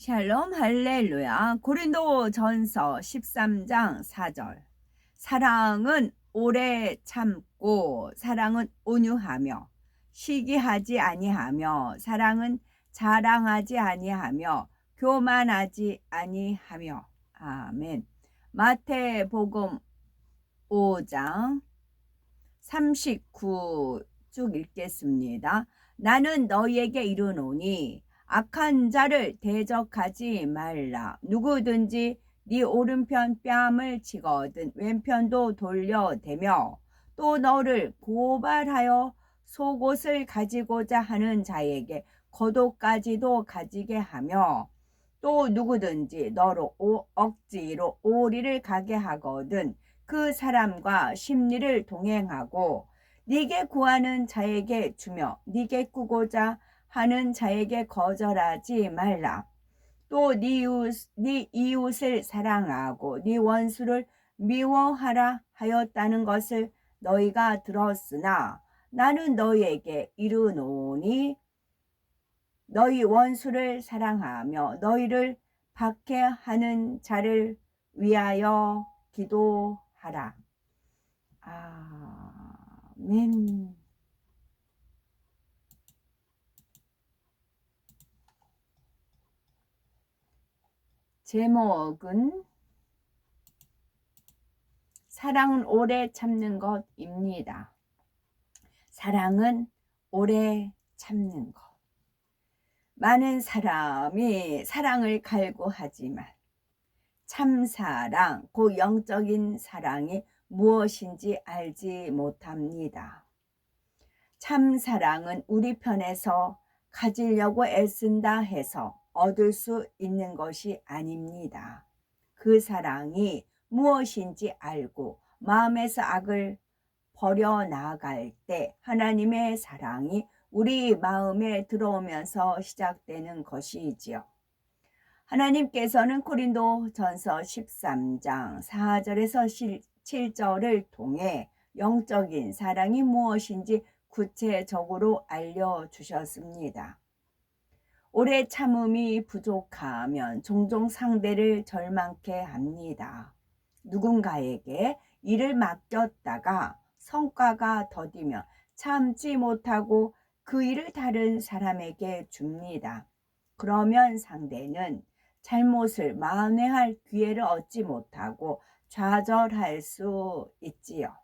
샬롬 할렐루야. 고린도 전서 13장 4절. 사랑은 오래 참고 사랑은 온유하며 시기하지 아니하며 사랑은 자랑하지 아니하며 교만하지 아니하며. 아멘. 마태복음 5장 39 쭉 읽겠습니다. 나는 너희에게 이르노니 악한 자를 대적하지 말라. 누구든지 네 오른편 뺨을 치거든 왼편도 돌려대며 또 너를 고발하여 속옷을 가지고자 하는 자에게 겉옷까지도 가지게 하며 또 누구든지 너로 억지로 오리를 가게 하거든 그 사람과 심리를 동행하고 네게 구하는 자에게 주며 네게 꾸고자 하는 자에게 거절하지 말라. 또 네 이웃을 사랑하고 네 원수를 미워하라 하였다는 것을 너희가 들었으나 나는 너희에게 이르노니 너희 원수를 사랑하며 너희를 박해하는 자를 위하여 기도하라. 아멘. 제목은 사랑은 오래 참는 것입니다. 사랑은 오래 참는 것. 많은 사람이 사랑을 갈구하지만 참사랑, 그 영적인 사랑이 무엇인지 알지 못합니다. 참사랑은 우리 편에서 가지려고 애쓴다 해서 얻을 수 있는 것이 아닙니다. 그 사랑이 무엇인지 알고 마음에서 악을 버려나갈 때 하나님의 사랑이 우리 마음에 들어오면서 시작되는 것이지요. 하나님께서는 고린도 전서 13장 4절에서 7절을 통해 영적인 사랑이 무엇인지 구체적으로 알려주셨습니다. 오래 참음이 부족하면 종종 상대를 절망케 합니다. 누군가에게 일을 맡겼다가 성과가 더디면 참지 못하고 그 일을 다른 사람에게 줍니다. 그러면 상대는 잘못을 만회할 기회를 얻지 못하고 좌절할 수 있지요.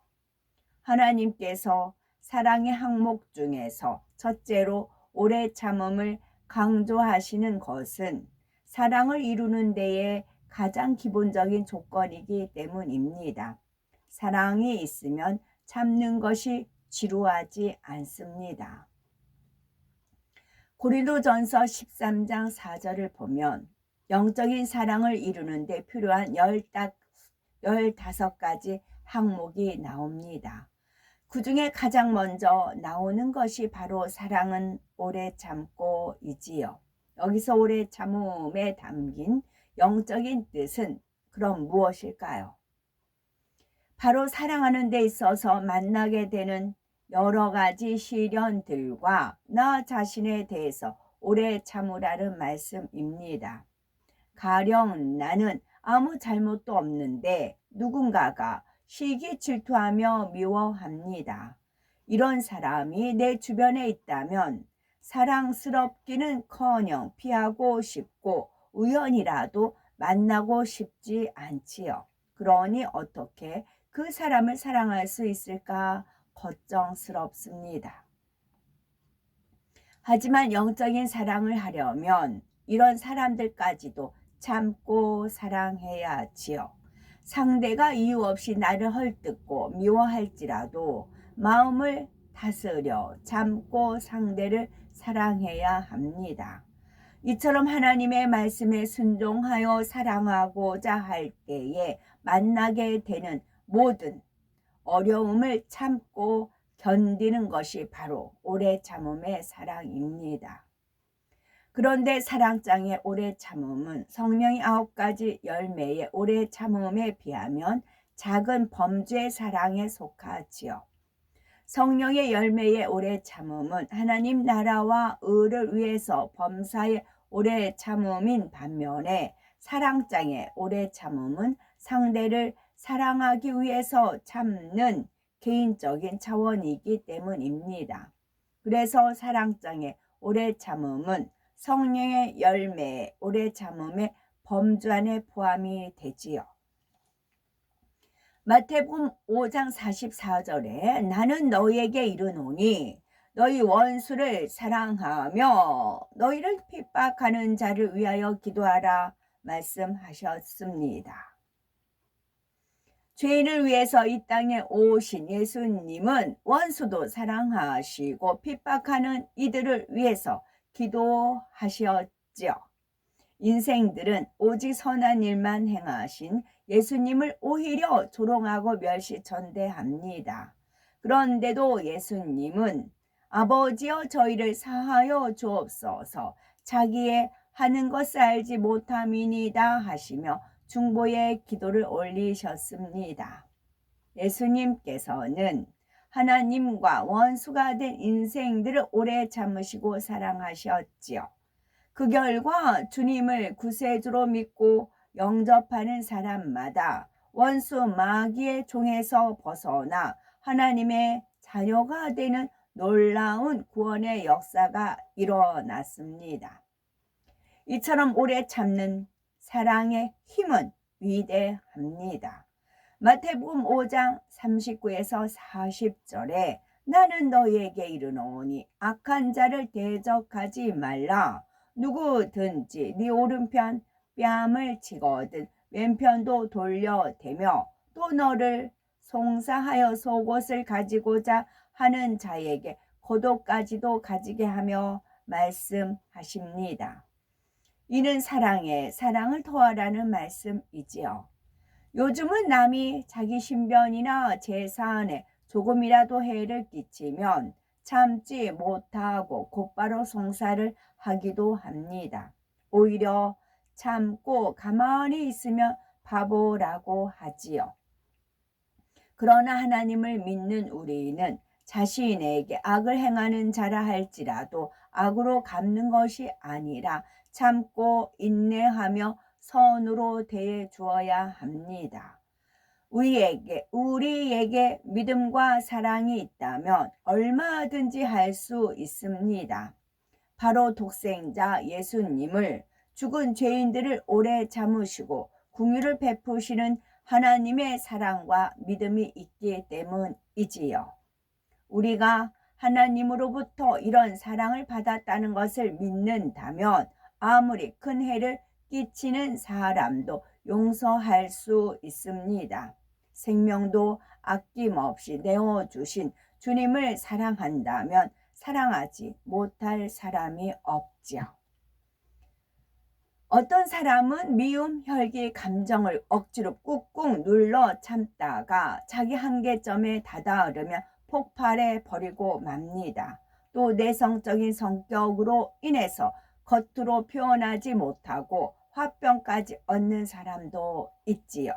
하나님께서 사랑의 항목 중에서 첫째로 오래 참음을 강조하시는 것은 사랑을 이루는 데에 가장 기본적인 조건이기 때문입니다. 사랑이 있으면 참는 것이 지루하지 않습니다. 고린도전서 13장 4절을 보면 영적인 사랑을 이루는 데 필요한 15가지 항목이 나옵니다. 그 중에 가장 먼저 나오는 것이 바로 사랑은 오래 참고이지요. 여기서 오래 참음에 담긴 영적인 뜻은 그럼 무엇일까요? 바로 사랑하는 데 있어서 만나게 되는 여러 가지 시련들과 나 자신에 대해서 오래 참으라는 말씀입니다. 가령 나는 아무 잘못도 없는데 누군가가 시기 질투하며 미워합니다. 이런 사람이 내 주변에 있다면 사랑스럽기는커녕 피하고 싶고 우연이라도 만나고 싶지 않지요. 그러니 어떻게 그 사람을 사랑할 수 있을까 걱정스럽습니다. 하지만 영적인 사랑을 하려면 이런 사람들까지도 참고 사랑해야지요. 상대가 이유 없이 나를 헐뜯고 미워할지라도 마음을 다스려 참고 상대를 사랑해야 합니다. 이처럼 하나님의 말씀에 순종하여 사랑하고자 할 때에 만나게 되는 모든 어려움을 참고 견디는 것이 바로 오래 참음의 사랑입니다. 그런데 사랑장의 오래 참음은 성령의 9가지 열매의 오래 참음에 비하면 작은 범죄 사랑에 속하지요. 성령의 열매의 오래 참음은 하나님 나라와 의를 위해서 범사에 오래 참음인 반면에 사랑장의 오래 참음은 상대를 사랑하기 위해서 참는 개인적인 차원이기 때문입니다. 그래서 사랑장의 오래 참음은 성령의 열매의 오래 참음의 범주 안에 포함이 되지요. 마태복음 5장 44절에 나는 너희에게 이르노니 너희 원수를 사랑하며 너희를 핍박하는 자를 위하여 기도하라 말씀하셨습니다. 죄인을 위해서 이 땅에 오신 예수님은 원수도 사랑하시고 핍박하는 이들을 위해서 기도하셨지요. 인생들은 오직 선한 일만 행하신 예수님을 오히려 조롱하고 멸시천대합니다. 그런데도 예수님은 아버지여 저희를 사하여 주옵소서 자기의 하는 것을 알지 못함이니이다 하시며 중보의 기도를 올리셨습니다. 예수님께서는 하나님과 원수가 된 인생들을 오래 참으시고 사랑하셨지요. 그 결과 주님을 구세주로 믿고 영접하는 사람마다 원수 마귀의 종에서 벗어나 하나님의 자녀가 되는 놀라운 구원의 역사가 일어났습니다. 이처럼 오래 참는 사랑의 힘은 위대합니다. 마태복음 5장 39에서 40절에 나는 너희에게 이르노니 악한 자를 대적하지 말라. 누구든지 네 오른편 뺨을 치거든 왼편도 돌려대며 또 너를 송사하여 속옷을 가지고자 하는 자에게 겉옷까지도 가지게 하며 말씀하십니다. 이는 사랑을 더하라는 말씀이지요. 요즘은 남이 자기 신변이나 재산에 조금이라도 해를 끼치면 참지 못하고 곧바로 송사를 하기도 합니다. 오히려 참고 가만히 있으면 바보라고 하지요. 그러나 하나님을 믿는 우리는 자신에게 악을 행하는 자라 할지라도 악으로 갚는 것이 아니라 참고 인내하며 선으로 대해 주어야 합니다. 우리에게 믿음과 사랑이 있다면 얼마든지 할 수 있습니다. 바로 독생자 예수님을 죽은 죄인들을 오래 참으시고 긍휼을 베푸시는 하나님의 사랑과 믿음이 있기 때문이지요. 우리가 하나님으로부터 이런 사랑을 받았다는 것을 믿는다면 아무리 큰 해를 끼치는 사람도 용서할 수 있습니다. 생명도 아낌없이 내어주신 주님을 사랑한다면 사랑하지 못할 사람이 없지요. 어떤 사람은 미움, 혈기, 감정을 억지로 꾹꾹 눌러 참다가 자기 한계점에 다다르면 폭발해 버리고 맙니다. 또 내성적인 성격으로 인해서 겉으로 표현하지 못하고 화병까지 얻는 사람도 있지요.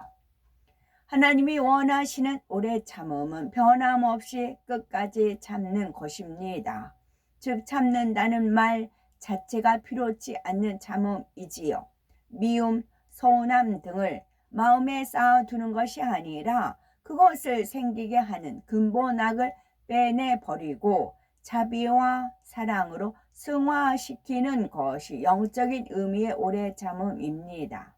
하나님이 원하시는 오래 참음은 변함없이 끝까지 참는 것입니다. 즉 참는다는 말 자체가 필요치 않는 참음이지요. 미움, 서운함 등을 마음에 쌓아두는 것이 아니라 그것을 생기게 하는 근본악을 빼내버리고 자비와 사랑으로 승화시키는 것이 영적인 의미의 오래 참음입니다.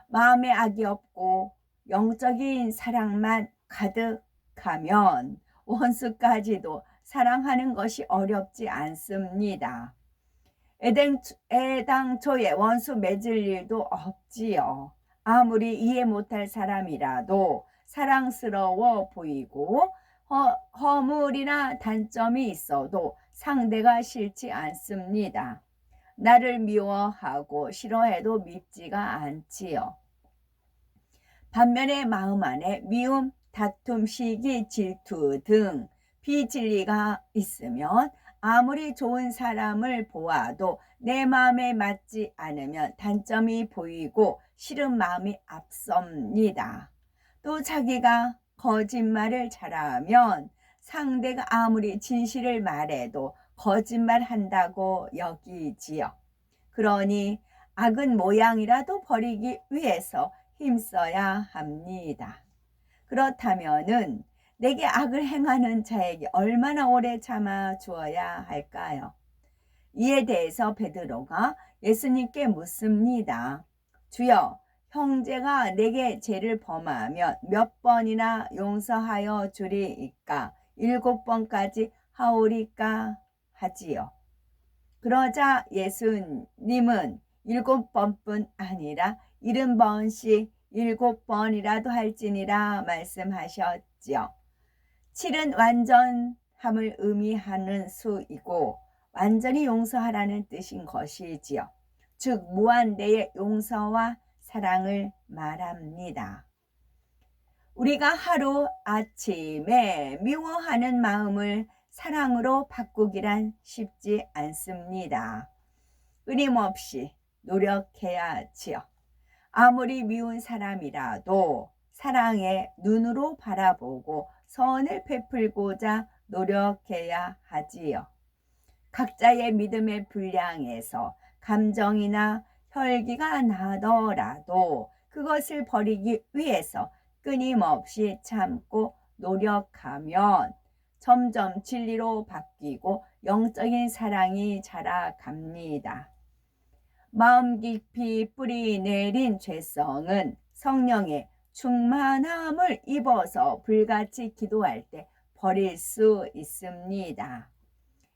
마음에 악이 없고 영적인 사랑만 가득하면 원수까지도 사랑하는 것이 어렵지 않습니다. 애당초에 원수 맺을 일도 없지요. 아무리 이해 못할 사람이라도 사랑스러워 보이고 허물이나 단점이 있어도 상대가 싫지 않습니다. 나를 미워하고 싫어해도 밉지가 않지요. 반면에 마음 안에 미움, 다툼, 시기, 질투 등 비진리가 있으면 아무리 좋은 사람을 보아도 내 마음에 맞지 않으면 단점이 보이고 싫은 마음이 앞섭니다. 또 자기가 거짓말을 잘하면 상대가 아무리 진실을 말해도 거짓말한다고 여기지요. 그러니 악은 모양이라도 버리기 위해서 힘써야 합니다. 그렇다면은 내게 악을 행하는 자에게 얼마나 오래 참아 주어야 할까요? 이에 대해서 베드로가 예수님께 묻습니다. 주여, 형제가 내게 죄를 범하면 몇 번이나 용서하여 주리이까? 7번까지 하오리까? 하지요. 그러자 예수님은 7번뿐 아니라 70번씩 7번이라도 할지니라 말씀하셨지요. 7은 완전함을 의미하는 수이고 완전히 용서하라는 뜻인 것이지요. 즉 무한대의 용서와 사랑을 말합니다. 우리가 하루 아침에 미워하는 마음을 사랑으로 바꾸기란 쉽지 않습니다. 끊임없이 노력해야지요. 아무리 미운 사람이라도 사랑의 눈으로 바라보고 선을 베풀고자 노력해야 하지요. 각자의 믿음의 분량에서 감정이나 혈기가 나더라도 그것을 버리기 위해서 끊임없이 참고 노력하면 점점 진리로 바뀌고 영적인 사랑이 자라갑니다. 마음 깊이 뿌리 내린 죄성은 성령의 충만함을 입어서 불같이 기도할 때 버릴 수 있습니다.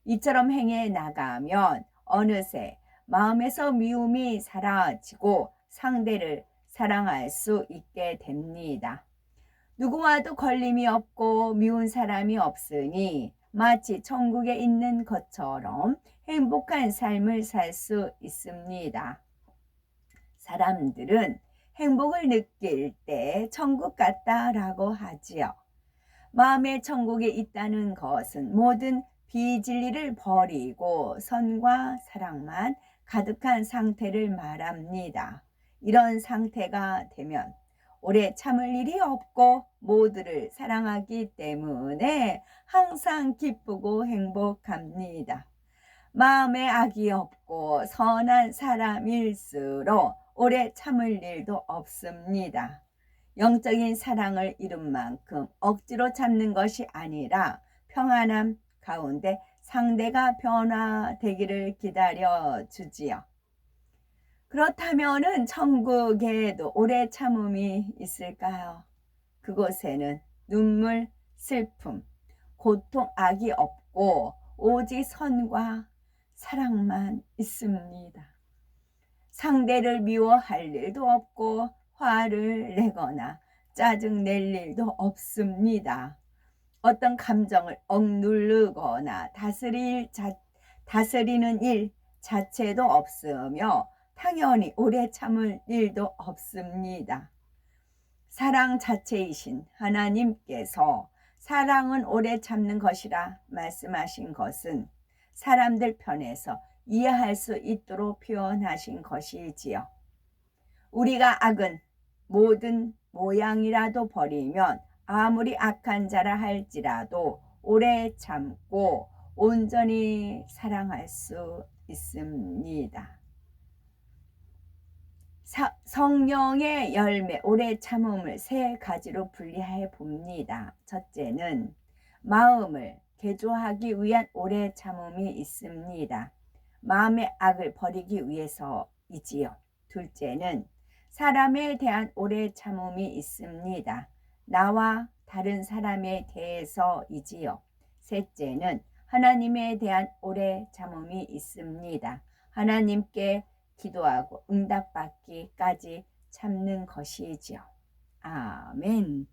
이처럼 행해 나가면 어느새 마음에서 미움이 사라지고 상대를 사랑할 수 있게 됩니다. 누구와도 걸림이 없고 미운 사람이 없으니 마치 천국에 있는 것처럼 행복한 삶을 살 수 있습니다. 사람들은 행복을 느낄 때 천국 같다라고 하지요. 마음의 천국에 있다는 것은 모든 비진리를 버리고 선과 사랑만 가득한 상태를 말합니다. 이런 상태가 되면 오래 참을 일이 없고 모두를 사랑하기 때문에 항상 기쁘고 행복합니다. 마음에 악이 없고 선한 사람일수록 오래 참을 일도 없습니다. 영적인 사랑을 이룬 만큼 억지로 참는 것이 아니라 평안함 가운데 상대가 변화되기를 기다려 주지요. 그렇다면은 천국에도 오래 참음이 있을까요? 그곳에는 눈물, 슬픔, 고통, 악이 없고 오직 선과 사랑만 있습니다. 상대를 미워할 일도 없고 화를 내거나 짜증 낼 일도 없습니다. 어떤 감정을 억누르거나 다스리는 일 자체도 없으며 당연히 오래 참을 일도 없습니다. 사랑 자체이신 하나님께서 사랑은 오래 참는 것이라 말씀하신 것은 사람들 편에서 이해할 수 있도록 표현하신 것이지요. 우리가 악은 모든 모양이라도 버리면 아무리 악한 자라 할지라도 오래 참고 온전히 사랑할 수 있습니다. 성령의 열매, 오래 참음을 3가지로 분리해 봅니다. 첫째는 마음을 개조하기 위한 오래 참음이 있습니다. 마음의 악을 버리기 위해서이지요. 둘째는 사람에 대한 오래 참음이 있습니다. 나와 다른 사람에 대해서이지요. 셋째는 하나님에 대한 오래 참음이 있습니다. 하나님께 기도하고 응답받기까지 참는 것이지요. 아멘.